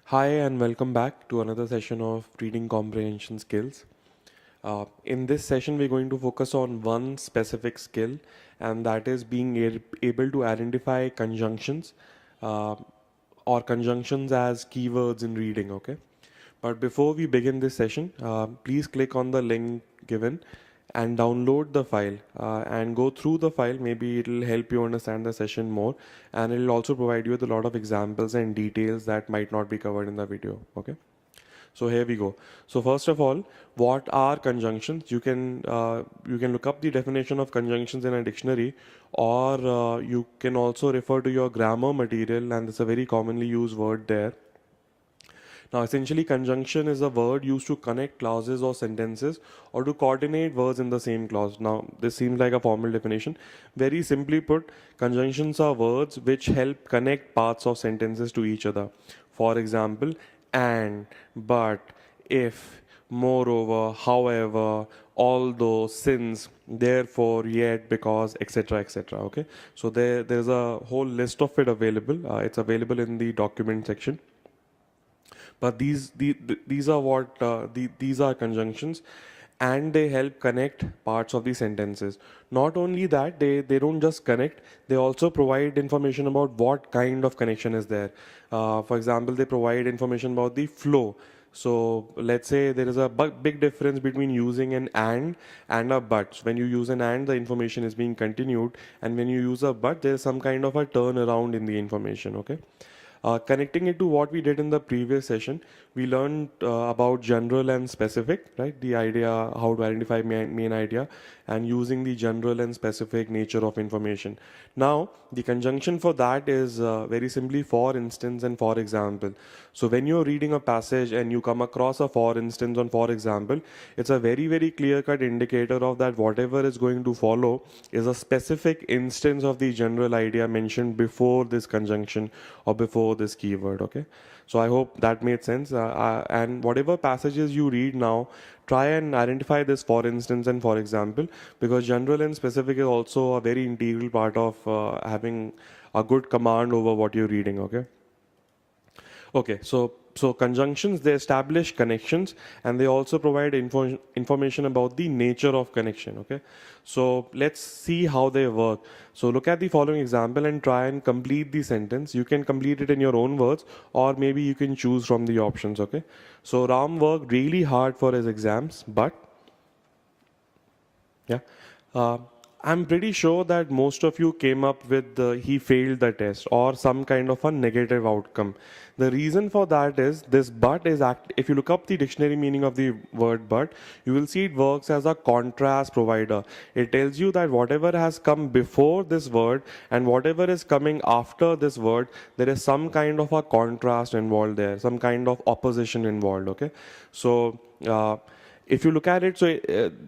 Hi, and welcome back to another session of reading comprehension skills. In this session, we're going to focus on one specific skill, and that is being able to identify conjunctions uh, or conjunctions as keywords in reading. Okay. But before we begin this session, please click on the link given and download the file and go through the file. Maybe it'll help you understand the session more, and it'll also provide you with a lot of examples and details that might not be covered in the video. Okay. So here we go. So first of all, what are conjunctions? You can look up the definition of conjunctions in a dictionary, or you can also refer to your grammar material, and it's a very commonly used word there. Now, essentially, conjunction is a word used to connect clauses or sentences or to coordinate words in the same clause. Now, this seems like a formal definition. Very simply put, conjunctions are words which help connect parts of sentences to each other. For example, and, but, if, moreover, however, although, since, therefore, yet, because, etc., etc. Okay, so there's a whole list of it available. It's available in the document section. But these are these are conjunctions, and they help connect parts of the sentences. Not only that, they don't just connect, they also provide information about what kind of connection is there. For example, they provide information about the flow. So let's say there is a big difference between using an and a but. When you use an and, the information is being continued, and when you use a but, there is some kind of a turnaround in the information. Okay. Connecting it to what we did in the previous session, we learned about general and specific, right? The idea, how to identify main idea, and using the general and specific nature of information. Now, the conjunction for that is very simply for instance and for example. So when you're reading a passage and you come across a for instance or for example, it's a very clear-cut indicator of that whatever is going to follow is a specific instance of the general idea mentioned before this conjunction or before this keyword. Okay, so I hope that made sense. And whatever passages you read now, try and identify this for instance and for example, because general and specific is also a very integral part of having a good command over what you're reading. Okay. Okay, so conjunctions, they establish connections, and they also provide information about the nature of connection. Okay, so let's see how they work. So look at the following example and try and complete the sentence. You can complete it in your own words, or maybe you can choose from the options. Okay, so Ram worked really hard for his exams, but yeah. Uh, I'm pretty sure that most of you came up with he failed the test or some kind of a negative outcome. The reason for that is this but is if you look up the dictionary meaning of the word but, you will see it works as a contrast provider. It tells you that whatever has come before this word and whatever is coming after this word, there is some kind of a contrast involved there, some kind of opposition involved. Okay. So, if you look at it, so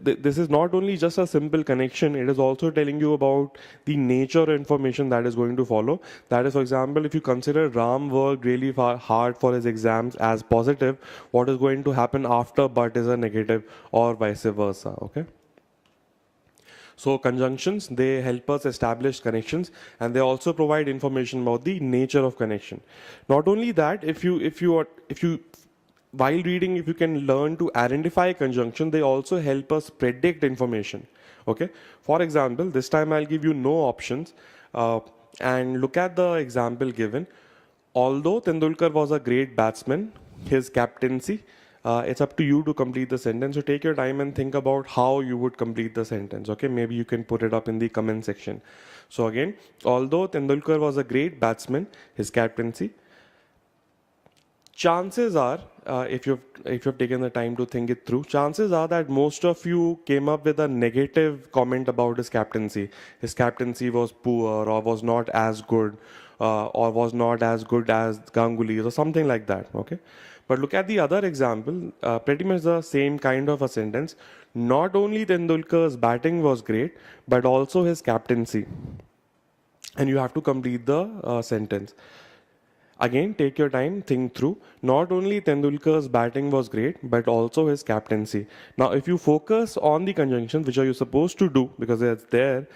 this is not only just a simple connection, it is also telling you about the nature information that is going to follow. That is, for example, if you consider Ram worked really hard for his exams as positive, what is going to happen after but is a negative, or vice versa. Okay. So conjunctions, they help us establish connections, and they also provide information about the nature of connection. Not only that, if you while reading, if you can learn to identify conjunction, they also help us predict information. Okay. For example, this time I'll give you no options, and look at the example given. Although Tendulkar was a great batsman, his captaincy, it's up to you to complete the sentence. So take your time and think about how you would complete the sentence. Okay, maybe you can put it up in the comment section. So again, although Tendulkar was a great batsman, his captaincy, chances are, if you've taken the time to think it through, chances are that most of you came up with a negative comment about his captaincy. His captaincy was poor, or was not as good, or was not as good as Ganguly's, or something like that. Okay, but look at the other example, pretty much the same kind of a sentence. Not only Tendulkar's batting was great, but also his captaincy, and you have to complete the sentence. Again, take your time, think through. Not only Tendulkar's batting was great, but also his captaincy. Now, if you focus on the conjunctions, which are you supposed to do because it's there,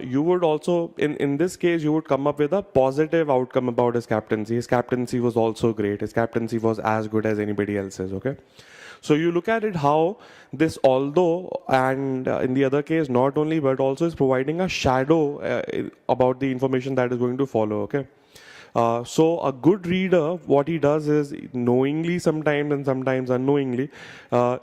you would also, in this case, you would come up with a positive outcome about his captaincy. His captaincy was also great. His captaincy was as good as anybody else's, okay? So you look at it how this although and in the other case not only but also is providing a shadow about the information that is going to follow, okay? So a good reader, what he does is knowingly sometimes and sometimes unknowingly,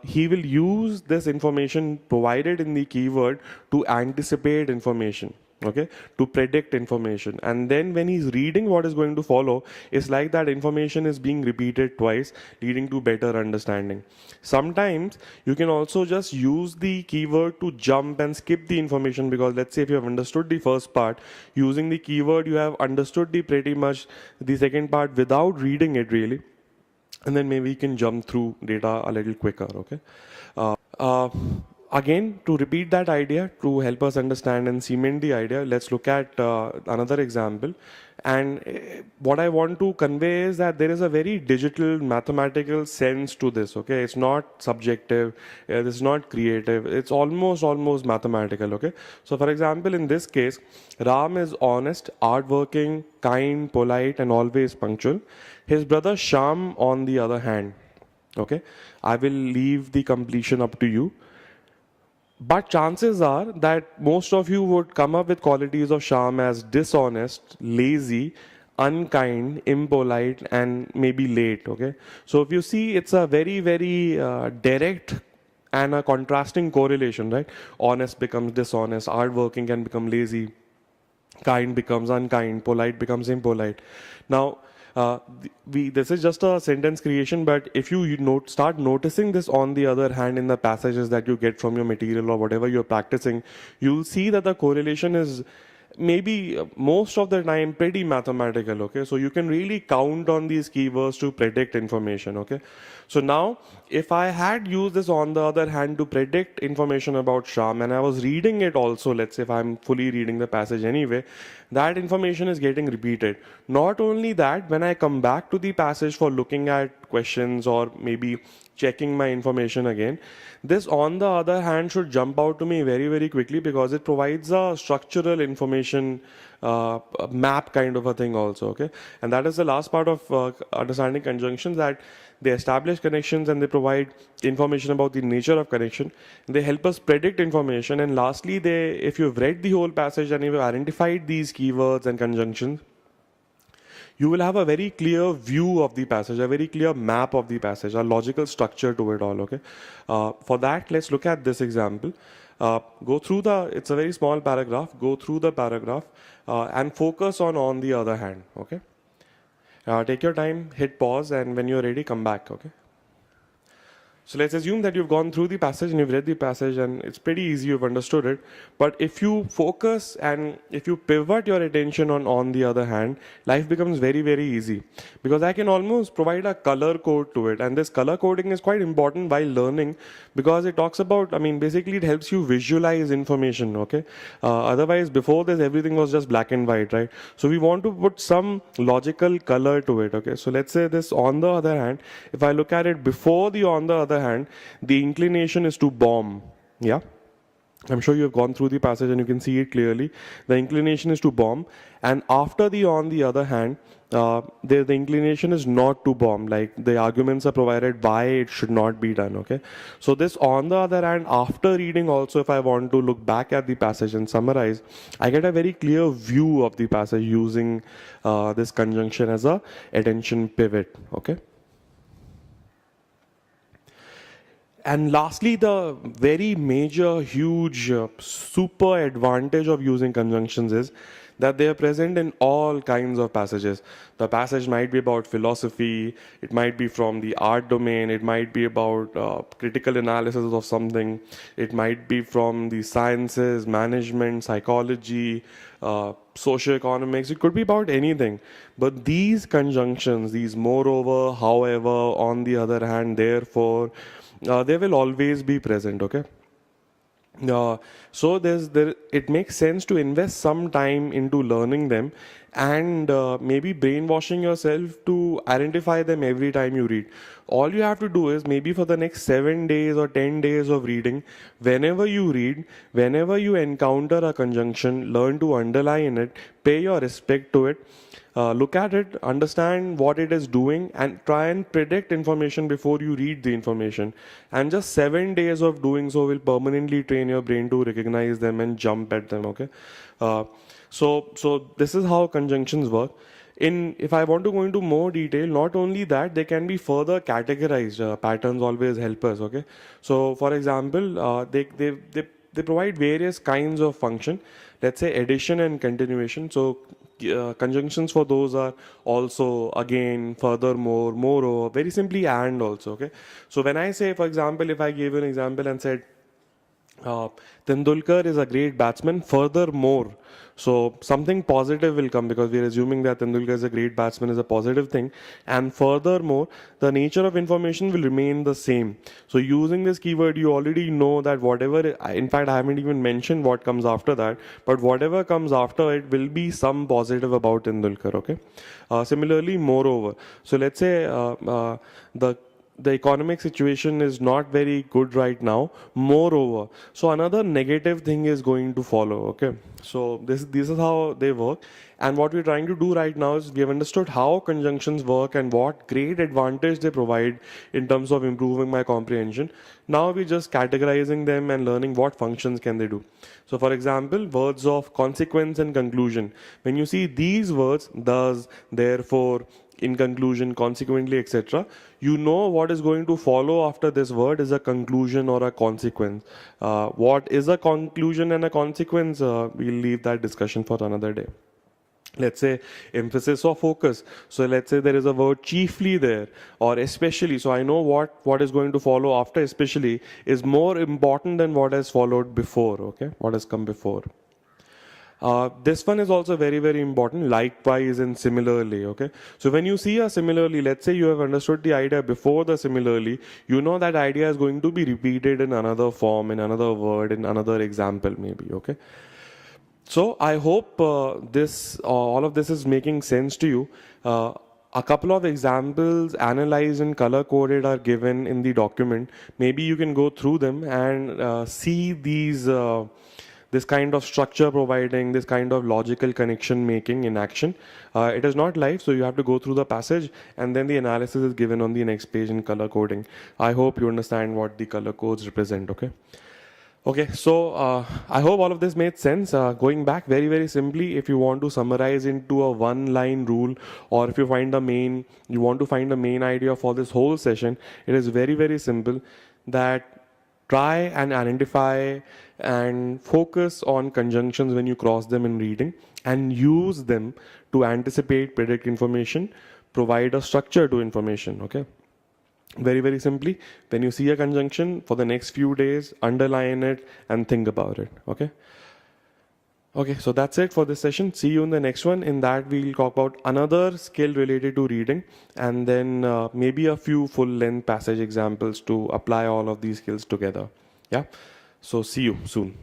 he will use this information provided in the keyword to anticipate information. Okay, to predict information, and then when he's reading what is going to follow, it's like that information is being repeated twice, leading to better understanding. Sometimes you can also just use the keyword to jump and skip the information, because let's say if you have understood the first part using the keyword, you have understood the pretty much the second part without reading it really, and then maybe you can jump through data a little quicker. Okay. Uh, Again, to repeat that idea, to help us understand and cement the idea, let's look at another example. And what I want to convey is that there is a very digital mathematical sense to this. Okay, it's not subjective, this is not creative, it's almost mathematical. Okay, so for example, in this case, Ram is honest, hardworking, kind, polite, and always punctual. His brother Sham, on the other hand, okay, I will leave the completion up to you. But chances are that most of you would come up with qualities of Sham as dishonest, lazy, unkind, impolite, and maybe late. Okay, so if you see, it's a very direct and a contrasting correlation, right? Honest becomes dishonest, hardworking can become lazy, kind becomes unkind, polite becomes impolite. Now, this is just a sentence creation, but if start noticing this on the other hand in the passages that you get from your material or whatever you're practicing, you'll see that the correlation is maybe most of the time pretty mathematical. Okay, so you can really count on these keywords to predict information. Okay, so now if I had used this on the other hand to predict information about Sham, and I was reading it also, let's say if I'm fully reading the passage anyway, that information is getting repeated. Not only that, when I come back to the passage for looking at questions or maybe checking my information again, this on the other hand should jump out to me very quickly, because it provides a structural information map kind of a thing also. Okay, and that is the last part of understanding conjunctions, that they establish connections and they provide information about the nature of connection. They help us predict information, and lastly, if you've read the whole passage and you've identified these keywords and conjunctions, you will have a very clear view of the passage, a very clear map of the passage, a logical structure to it all. Okay, for that, let's look at this example. Go through it's a very small paragraph. Go through the paragraph and focus on the other hand. Okay, take your time, hit pause, and when you're ready, come back. Okay. So let's assume that you've gone through the passage and you've read the passage and it's pretty easy, you've understood it. But if you focus and if you pivot your attention on the other hand, life becomes very easy, because I can almost provide a color code to it. And this color coding is quite important while learning, because it talks about, basically it helps you visualize information. Okay. Otherwise, before this, everything was just black and white, right? So we want to put some logical color to it. Okay. So let's say this on the other hand, if I look at it before the on the other hand, the inclination is to bomb. Yeah, I'm sure you have gone through the passage and you can see it clearly. The inclination is to bomb, and after the on the other hand, the inclination is not to bomb. Like the arguments are provided why it should not be done. Okay, so this on the other hand, after reading also, if I want to look back at the passage and summarize, I get a very clear view of the passage using this conjunction as a attention pivot. Okay. And lastly, the very major, huge, super advantage of using conjunctions is that they are present in all kinds of passages. The passage might be about philosophy, it might be from the art domain, it might be about critical analysis of something, it might be from the sciences, management, psychology, socioeconomics, it could be about anything. But these conjunctions, these moreover, however, on the other hand, therefore, they will always be present. Okay. So it makes sense to invest some time into learning them and maybe brainwashing yourself to identify them every time you read. All you have to do is maybe for the next 7 days or 10 days of reading, whenever you read, whenever you encounter a conjunction, learn to underline it, pay your respect to it, look at it, understand what it is doing, and try and predict information before you read the information. And just 7 days of doing so will permanently train your brain to recognize them and jump at them. Okay, so this is how conjunctions work. If I want to go into more detail, not only that, they can be further categorized. Patterns always help us. Okay, so for example, they provide various kinds of function. Let's say addition and continuation. So conjunctions for those are also, again, furthermore, moreover, very simply and also. Okay, so when I say, for example, if I gave you an example and said uh, Tendulkar is a great batsman. Furthermore, so something positive will come because we are assuming that Tendulkar is a great batsman is a positive thing. And furthermore, the nature of information will remain the same. So using this keyword, you already know that whatever, in fact, I haven't even mentioned what comes after that, but whatever comes after it will be some positive about Tendulkar. Okay. Similarly, moreover. So let's say the economic situation is not very good right now. Moreover, so another negative thing is going to follow. Okay, so this is how they work. And what we're trying to do right now is we have understood how conjunctions work and what great advantage they provide in terms of improving my comprehension. Now we're just categorizing them and learning what functions can they do. So for example, words of consequence and conclusion. When you see these words, thus, therefore, in conclusion, consequently, etc., you know what is going to follow after this word is a conclusion or a consequence. What is a conclusion and a consequence? We'll leave that discussion for another day. Let's say emphasis or focus. So let's say there is a word chiefly there or especially. So I know what is going to follow after especially is more important than what has followed before. Okay, what has come before. This one is also very, very important, likewise and similarly. Okay, so when you see a similarly, let's say you have understood the idea before the similarly, you know that idea is going to be repeated in another form, in another word, in another example, maybe. Okay, so I hope all of this is making sense to you. A couple of examples analyzed and color coded are given in the document. Maybe you can go through them and see these. This kind of structure providing, this kind of logical connection making in action. It is not live, so you have to go through the passage and then the analysis is given on the next page in color coding. I hope you understand what the color codes represent. Okay. Okay, so I hope all of this made sense. Going back very, very simply, if you want to summarize into a one-line rule, or if you want to find the main idea for this whole session, it is very, very simple that try and identify and focus on conjunctions when you cross them in reading and use them to anticipate, predict information, provide a structure to information. Okay. Very, very simply, when you see a conjunction for the next few days, underline it and think about it. Okay. Okay, so that's it for this session. See you in the next one. In that, we'll talk about another skill related to reading and then maybe a few full length passage examples to apply all of these skills together. Yeah. So see you soon.